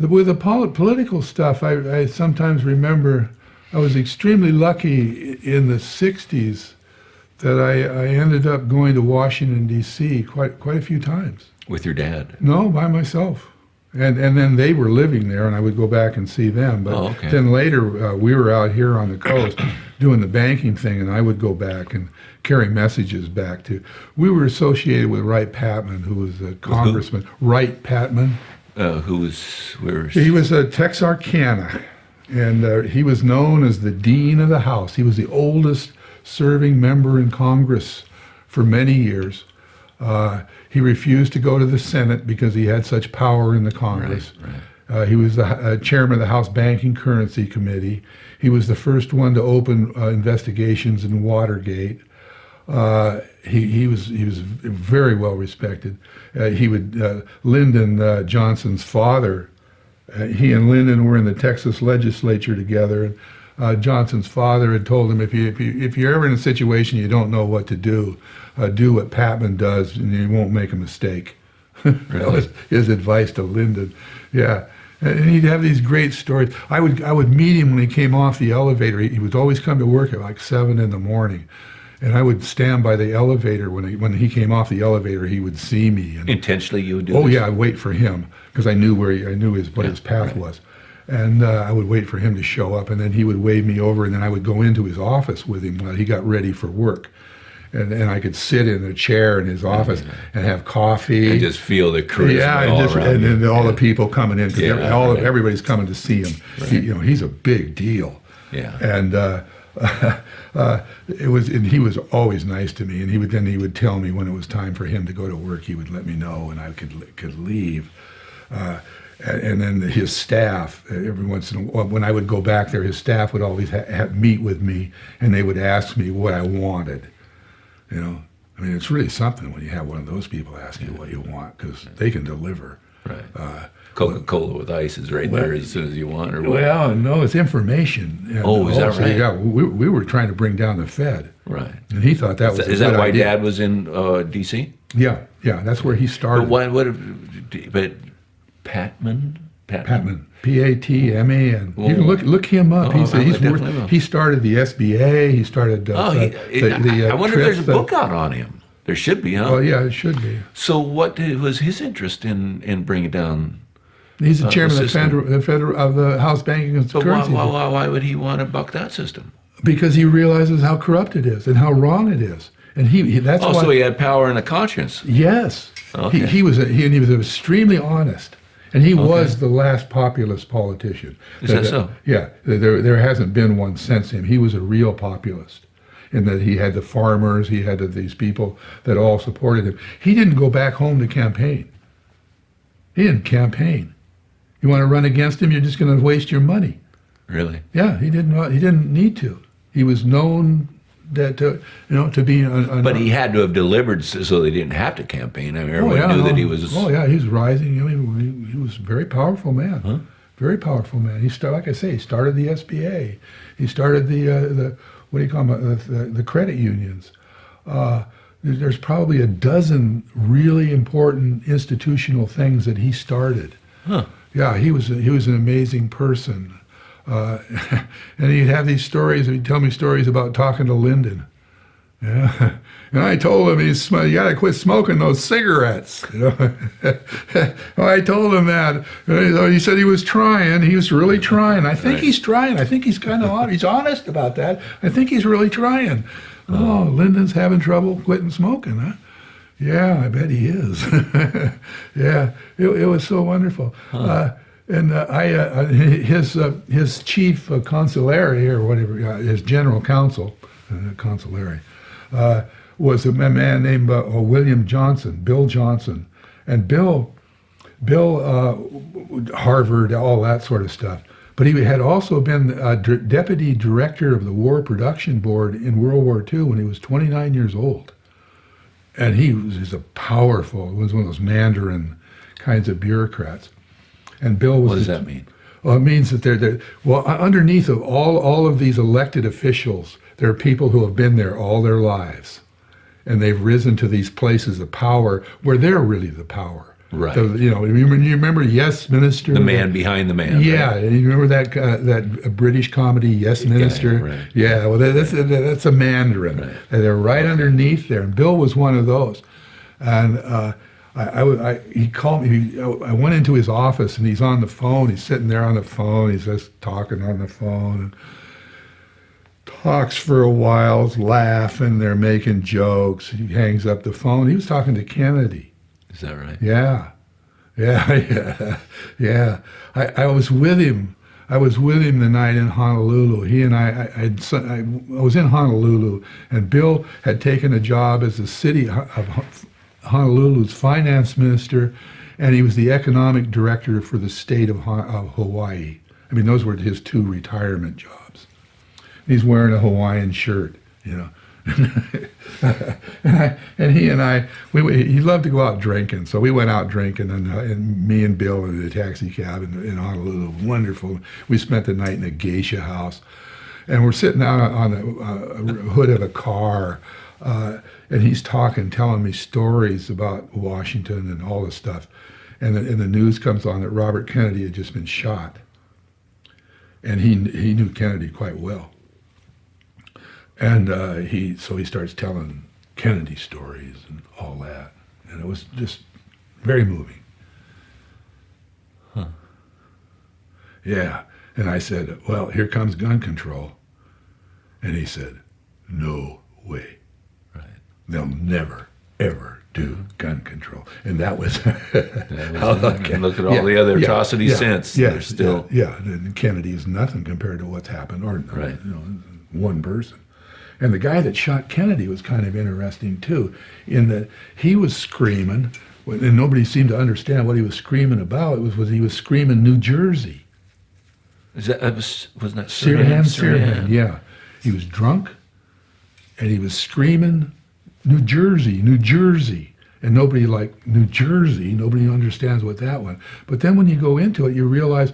with the political stuff, I sometimes remember I was extremely lucky in the 60s that I ended up going to Washington, D.C. quite a few times. With your dad? No, by myself. And then they were living there, and I would go back and see them. But then later, we were out here on the coast doing the banking thing, and I would go back and carry messages back to. We were associated with Wright Patman, who was a congressman. Wright Patman. Who was where? He was a Texarkana, and he was known as the Dean of the House. He was the oldest serving member in Congress for many years. He refused to go to the Senate because he had such power in the Congress. Right. He was the chairman of the House Banking Currency Committee. He was the first one to open investigations in Watergate. He was very well respected. Lyndon Johnson's father, he and Lyndon were in the Texas legislature together. Johnson's father had told him, if you're ever in a situation you don't know what to do what Patman does, and you won't make a mistake. That was his advice to Lyndon. Yeah, and he'd have these great stories. I would meet him when he came off the elevator. He would always come to work at like 7 in the morning, and I would stand by the elevator when he came off the elevator. He would see me. And, intentionally, you would do? Oh yeah, I'd wait for him because I knew what his path was. And I would wait for him to show up, and then he would wave me over, and then I would go into his office with him while he got ready for work. And I could sit in a chair in his office and have coffee. And just feel the charisma and all the people coming in, because everybody's coming to see him. Right. He's a big deal. Yeah. And he was always nice to me, and he would tell me when it was time for him to go to work. He would let me know, and I could leave. And then his staff, every once in a while, when I would go back there, his staff would always meet with me, and they would ask me what I wanted. It's really something when you have one of those people ask you what you want, because they can deliver. Right. Coca-Cola with ice is right there as soon as you want, or what? Well, no, it's information. And is that right? Yeah, we were trying to bring down the Fed. Right. And he thought that was a good idea. Is that why Dad was in D.C.? Yeah, that's where he started. But Patman? Patman, P-A-T-M-A-N. You can look him up. He started the SBA. He started. I wonder if there's a book out on him. There should be, huh? Oh yeah, it should be. So, what was his interest in bringing down? He's the chairman of the House Banking and Currency. Why would he want to buck that system? Because he realizes how corrupt it is and how wrong it is, and that's why. So he had power and a conscience. Yes. Okay. He was extremely honest. And he was the last populist politician. Is that so? Yeah, there hasn't been one since him. He was a real populist, in that he had the farmers, he had these people that all supported him. He didn't go back home to campaign. He didn't campaign. You want to run against him, you're just going to waste your money. Really? Yeah, he didn't need to. He was known to be. But he had to have delivered so they didn't have to campaign. Everyone knew that he was. Oh yeah, he's rising. He was a very powerful man. Huh? Very powerful man. He started the SBA. He started the what do you call them? The credit unions. There's probably a dozen really important institutional things that he started. Huh. Yeah, he was an amazing person. And he'd have these stories. He'd tell me stories about talking to Lyndon. Yeah, and I told him you got to quit smoking those cigarettes. I told him that. He said he was trying. He was really trying. I think he's trying. I think he's he's honest about that. I think he's really trying. Oh, Lyndon's having trouble quitting smoking, huh? Yeah, I bet he is. Yeah, it was so wonderful. Huh. And his chief consulary, or whatever, his general counsel, consulary, was a man named William Johnson, Bill Johnson. And Bill, Harvard, all that sort of stuff. But he had also been deputy director of the War Production Board in World War II when he was 29 years old. And he was one of those Mandarin kinds of bureaucrats. And Bill was. What does that mean? Well, it means that underneath of all of these elected officials, there are people who have been there all their lives, and they've risen to these places of power where they're really the power. Right. You remember Yes Minister? The man behind the man. Yeah, Right? and you remember that British comedy, Yes Minister? right. Yeah, well, that's a Mandarin. Right. And they're right underneath there. And Bill was one of those. And he called me. I went into his office, and he's on the phone. He's sitting there on the phone. He's just talking on the phone. And talks for a while, laughing. They're making jokes. He hangs up the phone. He was talking to Kennedy. Is that right? Yeah. I was with him. I was with him the night in Honolulu. He and I was in Honolulu, and Bill had taken a job as the city of Honolulu's finance minister, and he was the economic director for the state of Hawaii. I mean, those were his 2 retirement jobs. He's wearing a Hawaiian shirt, and he and I, he loved to go out drinking, so we went out drinking, and me and Bill in the taxi cab in Honolulu. Wonderful. We spent the night in a geisha house, and we're sitting out on the hood of a car, and he's telling me stories about Washington and all this stuff, and the news comes on that Robert Kennedy had just been shot, and he knew Kennedy quite well. And he starts telling Kennedy stories and all that, and it was just very moving. Huh. Yeah, and I said, "Well, here comes gun control," and he said, "No way, Right. they'll never ever do gun control." And that was. And look at all the other atrocities since. Yeah, They're still. Yeah, and Kennedy is nothing compared to what's happened, or Right. One person. And the guy that shot Kennedy was kind of interesting too, in that he was screaming, and nobody seemed to understand what he was screaming about. It was he was screaming New Jersey. Wasn't that Sirhan, Sirhan? yeah. He was drunk, and he was screaming New Jersey, New Jersey. And nobody New Jersey, nobody understands what that one. But then when you go into it, you realize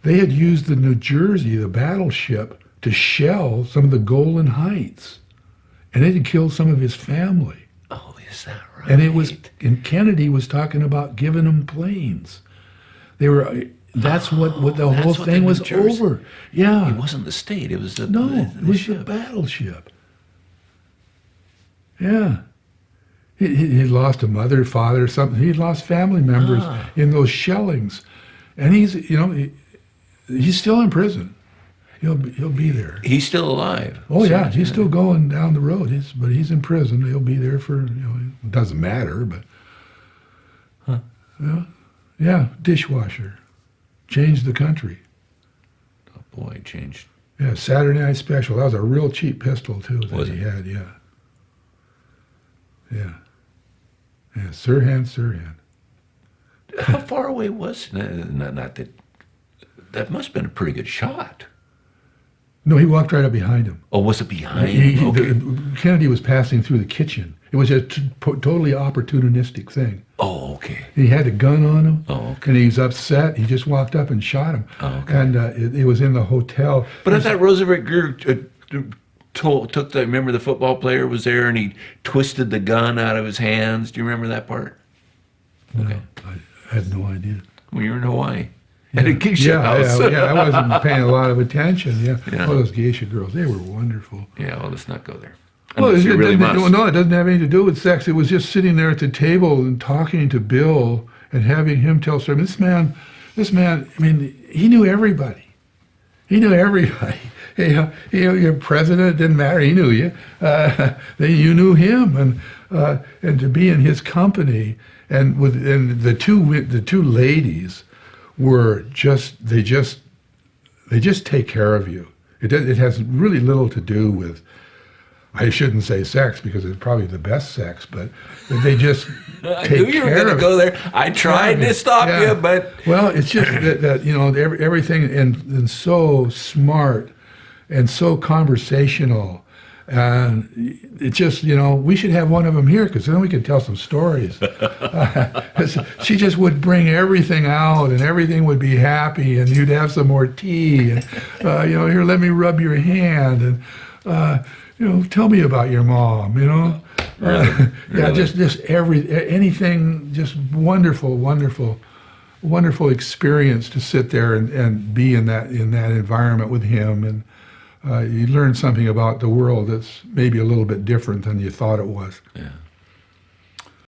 they had used the New Jersey, the battleship, to shell some of the Golan Heights, and it had killed some of his family. Oh, is that right? And Kennedy was talking about giving them planes. They were. That's what the whole thing was over. Yeah. It wasn't the state. It was the it was the battleship. Yeah. He lost a mother, father, something. He lost family members in those shellings, and he's still in prison. He'll be there. He's still alive. Oh yeah, he's still going down the road. But he's in prison. He'll be there for it doesn't matter. But yeah, dishwasher, changed the country. Oh boy, changed. Yeah, Saturday Night Special. That was a real cheap pistol too that he had. Yeah. Sirhan. How far away was? Not that. That must have been a pretty good shot. No, he walked right up behind him. Oh, was it behind him? Okay. Kennedy was passing through the kitchen. It was a totally opportunistic thing. Oh, okay. He had a gun on him, Oh, okay. and he was upset. He just walked up and shot him. Oh, okay. And it was in the hotel. But I thought Roosevelt took the. Remember the football player was there, and he twisted the gun out of his hands. Do you remember that part? Okay. I had no idea. Well, you're in Hawaii. At a geisha house. I wasn't paying a lot of attention. Yeah. Oh, those geisha girls, they were wonderful. Yeah, well, let's not go there. Well, You really must. no, it doesn't have anything to do with sex. It was just sitting there at the table and talking to Bill and having him tell stories. This man, I mean, he knew everybody. He knew everybody. Your president, it didn't matter. He knew you. You knew him, and to be in his company, and the two ladies were they just take care of you. It has really little to do with, I shouldn't say sex because it's probably the best sex, but they just I take knew you were care going to of go it. there. I tried to stop you, but Well, it's just that everything and so smart and so conversational. And it just, we should have one of them here because then we could tell some stories. She just would bring everything out and everything would be happy and you'd have some more tea and, here, let me rub your hand and, tell me about your mom, Really? Yeah, Really? just anything, just wonderful experience to sit there and be in that environment with him, and you learn something about the world that's maybe a little bit different than you thought it was. Yeah.